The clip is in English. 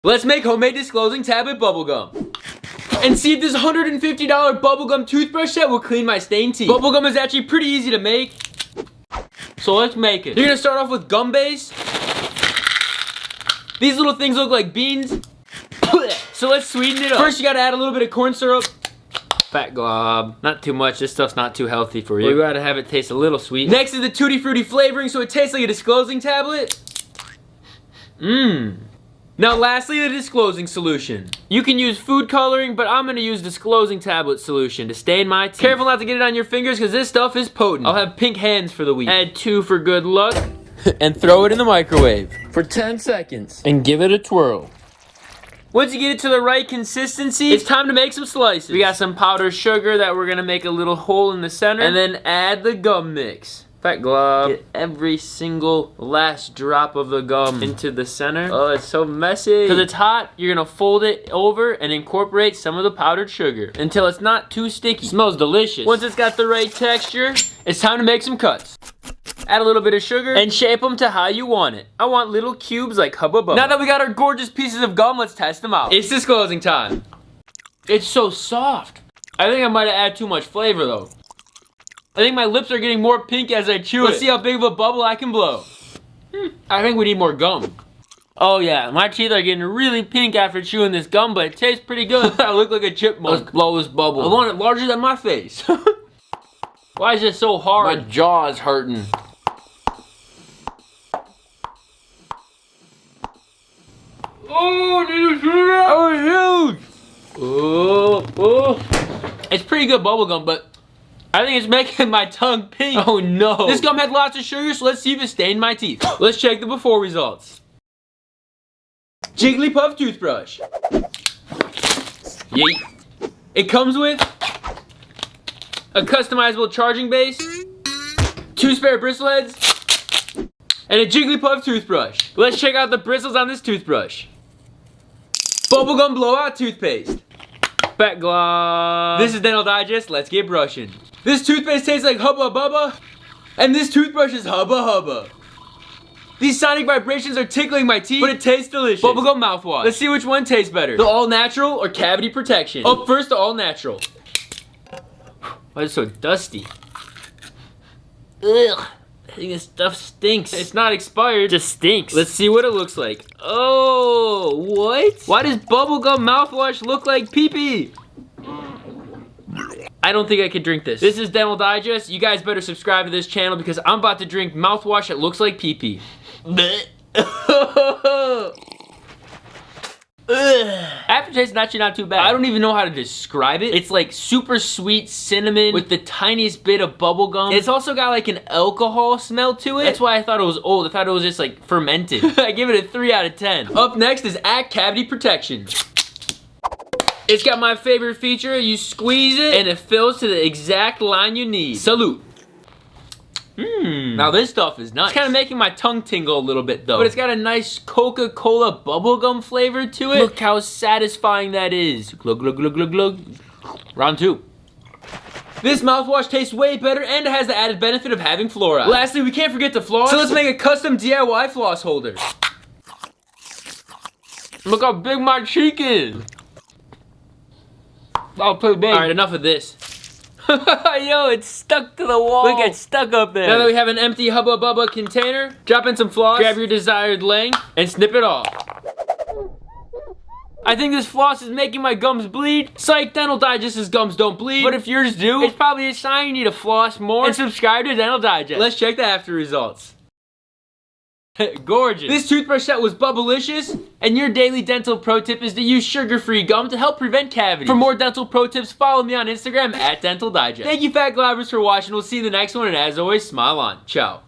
Let's make homemade disclosing tablet bubblegum. And see if this $150 bubblegum toothbrush set will clean my stained teeth. Bubblegum is actually pretty easy to make. So let's make it. You're gonna start off with gum base. These little things look like beans. So let's sweeten it up. First you gotta add a little bit of corn syrup. Fat glob. Not too much, this stuff's not too healthy for you. We gotta have it taste a little sweet. Next is the Tutti Frutti flavoring so it tastes like a disclosing tablet. Now lastly, the disclosing solution. You can use food coloring, but I'm gonna use disclosing tablet solution to stain my teeth. Careful not to get it on your fingers because this stuff is potent. I'll have pink hands for the week. Add 2 for good luck. And throw it in the microwave for 10 seconds. And give it a twirl. Once you get it to the right consistency, it's time to make some slices. We got some powdered sugar that we're gonna make a little hole in the center. And then add the gum mix. Fat glob. Get every single last drop of the gum into the center. Oh, it's so messy. Because it's hot, you're gonna fold it over and incorporate some of the powdered sugar until it's not too sticky. It smells delicious. Once it's got the right texture, it's time to make some cuts. Add a little bit of sugar and shape them to how you want it. I want little cubes like Hubba Bubba. Now that we got our gorgeous pieces of gum, let's test them out. It's disclosing time. It's so soft. I think I might have added too much flavor though. I think my lips are getting more pink as I chew it. Let's see how big of a bubble I can blow. I think we need more gum. Oh yeah, my teeth are getting really pink after chewing this gum, but it tastes pretty good. I look like a chipmunk. Let's blow this bubble. I want it larger than my face. Why is it so hard? My jaw is hurting. Oh, did you see that? That was huge. Oh. It's pretty good bubblegum, but I think it's making my tongue pink. Oh no. This gum had lots of sugar, so let's see if it stained my teeth. Let's check the before results. Jigglypuff toothbrush. Yeet. It comes with a customizable charging base, 2 spare bristle heads, and a Jigglypuff toothbrush. Let's check out the bristles on this toothbrush. Bubblegum blowout toothpaste. Fat glob. This is Dental Digest, let's get brushing. This toothpaste tastes like Hubba Bubba, and this toothbrush is Hubba Hubba. These sonic vibrations are tickling my teeth, but it tastes delicious. Bubblegum mouthwash. Let's see which one tastes better. The all natural or cavity protection. Up first, the all natural. Why is it so dusty? Ugh. I think this stuff stinks. It's not expired, it just stinks. Let's see what it looks like. Oh, what? Why does bubblegum mouthwash look like pee-pee? I don't think I could drink this. This is Dental Digest. You guys better subscribe to this channel because I'm about to drink mouthwash that looks like pee-pee. Aftertaste is actually not too bad. I don't even know how to describe it. It's like super sweet cinnamon with the tiniest bit of bubble gum. It's also got like an alcohol smell to it. That's why I thought it was old. I thought it was just like fermented. I give it a 3 out of 10. Up next is Act Cavity Protection. It's got my favorite feature. You squeeze it and it fills to the exact line you need. Salute. Now this stuff is nice. It's kind of making my tongue tingle a little bit though. But it's got a nice Coca-Cola bubblegum flavor to it. Look how satisfying that is. Glug, glug, glug, glug, glug. Round 2. This mouthwash tastes way better and it has the added benefit of having fluoride. Lastly, we can't forget to floss. So let's make a custom DIY floss holder. Look how big my cheek is. I'll put big. Alright, enough of this. Yo, it's stuck to the wall. Look, it's stuck up there. Now that we have an empty Hubba Bubba container, drop in some floss, grab your desired length, and snip it off. I think this floss is making my gums bleed. Psych, Dental Digest's gums don't bleed. But if yours do, it's probably a sign you need to floss more and subscribe to Dental Digest. Let's check the after results. Gorgeous. This toothbrush set was bubblicious, and your daily dental pro tip is to use sugar-free gum to help prevent cavities. For more dental pro tips, follow me on Instagram @Dental Digest. Thank you, Fat Globbers, for watching. We'll see you in the next one, and as always, smile on. Ciao.